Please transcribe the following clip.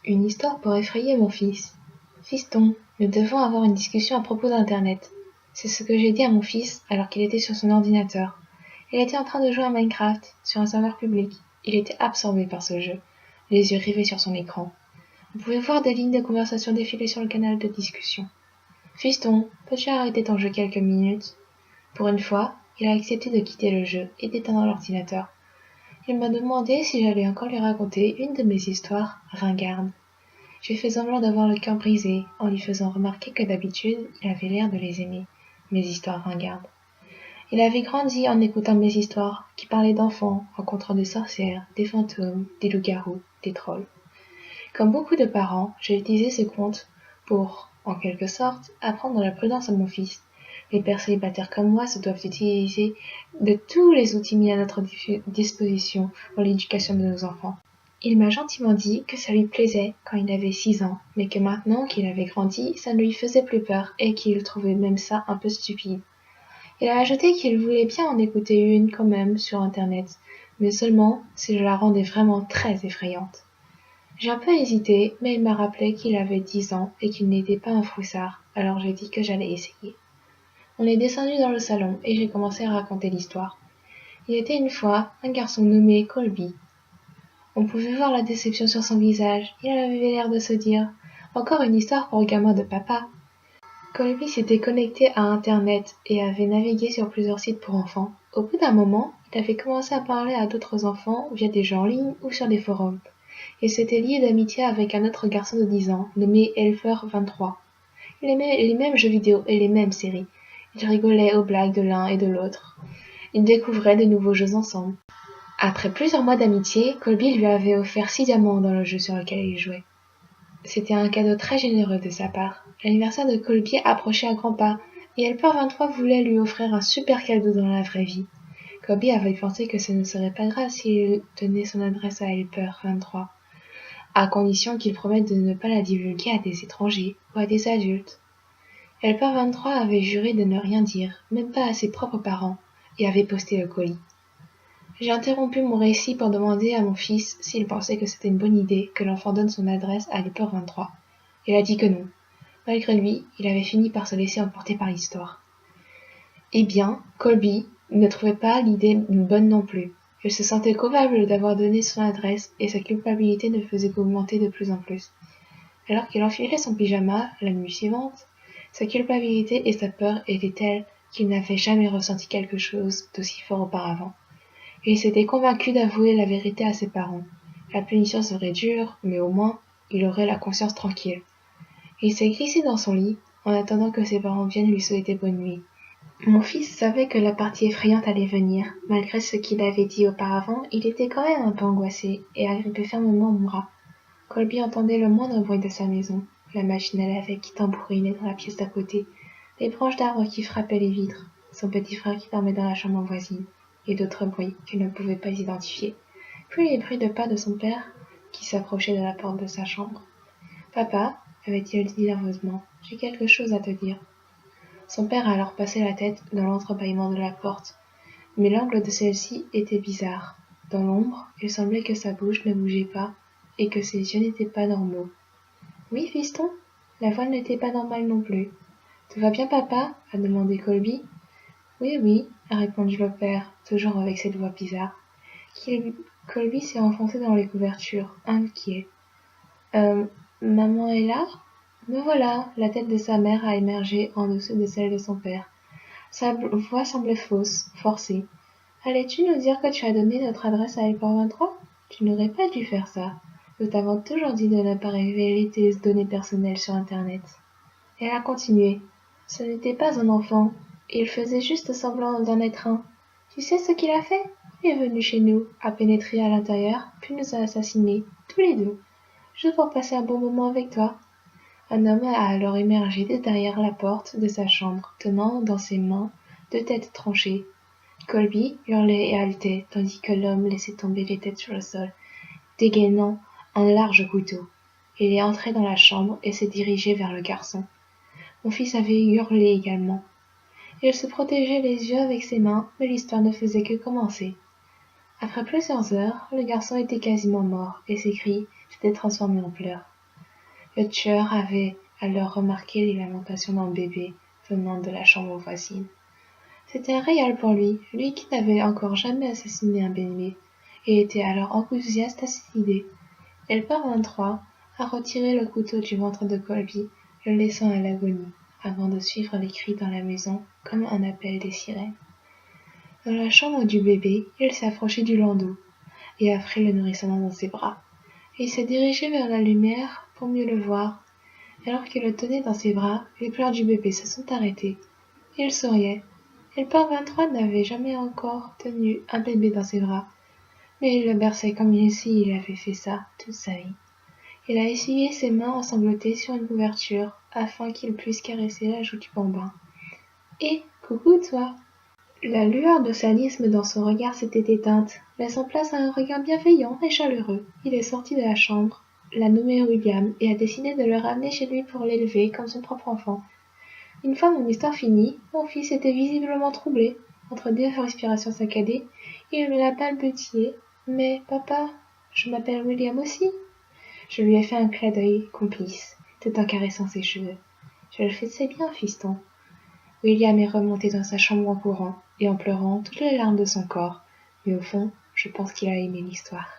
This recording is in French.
Une histoire pour effrayer mon fils. Fiston, nous devons avoir une discussion à propos d'Internet. C'est ce que j'ai dit à mon fils alors qu'il était sur son ordinateur. Il était en train de jouer à Minecraft sur un serveur public. Il était absorbé par ce jeu, les yeux rivés sur son écran. On pouvait voir des lignes de conversation défiler sur le canal de discussion. Fiston, peux-tu arrêter ton jeu quelques minutes? Pour une fois, il a accepté de quitter le jeu et d'éteindre l'ordinateur. Il m'a demandé si j'allais encore lui raconter une de mes histoires ringardes. J'ai fait semblant d'avoir le cœur brisé en lui faisant remarquer que d'habitude, il avait l'air de les aimer, mes histoires ringardes. Il avait grandi en écoutant mes histoires qui parlaient d'enfants rencontrant des sorcières, des fantômes, des loups-garous, des trolls. Comme beaucoup de parents, j'ai utilisé ce conte pour, en quelque sorte, apprendre la prudence à mon fils. Les pères célibataires comme moi se doivent utiliser de tous les outils mis à notre disposition pour l'éducation de nos enfants. Il m'a gentiment dit que ça lui plaisait quand il avait 6 ans, mais que maintenant qu'il avait grandi, ça ne lui faisait plus peur et qu'il trouvait même ça un peu stupide. Il a ajouté qu'il voulait bien en écouter une quand même sur Internet, mais seulement si je la rendais vraiment très effrayante. J'ai un peu hésité, mais il m'a rappelé qu'il avait 10 ans et qu'il n'était pas un froussard, alors j'ai dit que j'allais essayer. On est descendu dans le salon et j'ai commencé à raconter l'histoire. Il était une fois un garçon nommé Colby. On pouvait voir la déception sur son visage. Il avait l'air de se dire « Encore une histoire pour le gamin de papa ». Colby s'était connecté à Internet et avait navigué sur plusieurs sites pour enfants. Au bout d'un moment, il avait commencé à parler à d'autres enfants via des jeux en ligne ou sur des forums. Il s'était lié d'amitié avec un autre garçon de 10 ans, nommé Elfer23. Il aimait les mêmes jeux vidéo et les mêmes séries. Ils rigolaient aux blagues de l'un et de l'autre. Ils découvraient de nouveaux jeux ensemble. Après plusieurs mois d'amitié, Colby lui avait offert 6 diamants dans le jeu sur lequel il jouait. C'était un cadeau très généreux de sa part. L'anniversaire de Colby approchait à grands pas, et Elper23 voulait lui offrir un super cadeau dans la vraie vie. Colby avait pensé que ce ne serait pas grave s'il donnait son adresse à Elper23, à condition qu'il promette de ne pas la divulguer à des étrangers ou à des adultes. Elper23 avait juré de ne rien dire, même pas à ses propres parents, et avait posté le colis. J'ai interrompu mon récit pour demander à mon fils s'il pensait que c'était une bonne idée que l'enfant donne son adresse à Elper23. Il a dit que non. Malgré lui, il avait fini par se laisser emporter par l'histoire. Eh bien, Colby ne trouvait pas l'idée bonne non plus. Il se sentait coupable d'avoir donné son adresse et sa culpabilité ne faisait qu'augmenter de plus en plus. Alors qu'il enfilait son pyjama la nuit suivante, sa culpabilité et sa peur étaient telles qu'il n'avait jamais ressenti quelque chose d'aussi fort auparavant. Il s'était convaincu d'avouer la vérité à ses parents. La punition serait dure, mais au moins, il aurait la conscience tranquille. Il s'est glissé dans son lit, en attendant que ses parents viennent lui souhaiter bonne nuit. Mon fils savait que la partie effrayante allait venir. Malgré ce qu'il avait dit auparavant, il était quand même un peu angoissé, et agrippait fermement mon bras. Colby entendait le moindre bruit de sa maison. La machine à laver qui tambourinait dans la pièce d'à côté, les branches d'arbres qui frappaient les vitres, son petit frère qui dormait dans la chambre voisine, et d'autres bruits qu'il ne pouvait pas identifier. Puis les bruits de pas de son père, qui s'approchait de la porte de sa chambre. « Papa, avait-il dit nerveusement, j'ai quelque chose à te dire. » Son père a alors passé la tête dans l'entrebâillement de la porte, mais l'angle de celle-ci était bizarre. Dans l'ombre, il semblait que sa bouche ne bougeait pas, et que ses yeux n'étaient pas normaux. « Oui, fiston ?» La voix n'était pas normale non plus. « Tout va bien, papa ?» a demandé Colby. « Oui, oui, » a répondu le père, toujours avec cette voix bizarre. Colby s'est enfoncé dans les couvertures, inquiet. Maman est là ?» Me voilà, la tête de sa mère a émergé en dessous de celle de son père. Sa voix semblait fausse, forcée. « Allais-tu nous dire que tu as donné notre adresse à Elper23 ? Tu n'aurais pas dû faire ça. Nous t'avons toujours dit de ne pas révéler tes données personnelles sur Internet. » Elle a continué. « Ce n'était pas un enfant. Il faisait juste semblant d'en être un. Tu sais ce qu'il a fait ? Il est venu chez nous, a pénétré à l'intérieur, puis nous a assassinés, tous les deux, juste pour passer un bon moment avec toi. » Un homme a alors émergé de derrière la porte de sa chambre, tenant dans ses mains 2 têtes tranchées. Colby hurlait et haletait, tandis que l'homme laissait tomber les têtes sur le sol, dégainant un large couteau. Il est entré dans la chambre et s'est dirigé vers le garçon. Mon fils avait hurlé également. Il se protégeait les yeux avec ses mains, mais l'histoire ne faisait que commencer. Après plusieurs heures, le garçon était quasiment mort, et ses cris s'étaient transformés en pleurs. Le tueur avait alors remarqué les lamentations d'un bébé venant de la chambre voisine. C'était un régal pour lui qui n'avait encore jamais assassiné un bébé, et était alors enthousiaste à cette idée. Elle parvint à retirer le couteau du ventre de Colby, le laissant à l'agonie, avant de suivre les cris dans la maison comme un appel des sirènes. Dans la chambre du bébé, il s'approchait du landau, et offrit le nourrisson dans ses bras. Il se dirigeait vers la lumière pour mieux le voir. Alors qu'il le tenait dans ses bras, les pleurs du bébé se sont arrêtés. Il souriait. Le père 23 n'avait jamais encore tenu un bébé dans ses bras, mais il le berçait comme s'il avait fait ça toute sa vie. Il a essuyé ses mains ensanglantées sur une couverture, afin qu'il puisse caresser la joue du bambin. « Hé, coucou toi !» La lueur de sadisme dans son regard s'était éteinte, laissant place à un regard bienveillant et chaleureux. Il est sorti de la chambre, l'a nommé William et a décidé de le ramener chez lui pour l'élever comme son propre enfant. Une fois mon histoire finie, mon fils était visiblement troublé. Entre deux respirations saccadées, il me l'a balbutié. « Mais, papa, je m'appelle William aussi. » Je lui ai fait un clin d'œil complice, tout en caressant ses cheveux. « Je le faisais bien, fiston. » William est remonté dans sa chambre en courant, et en pleurant toutes les larmes de son corps. Mais au fond, je pense qu'il a aimé l'histoire.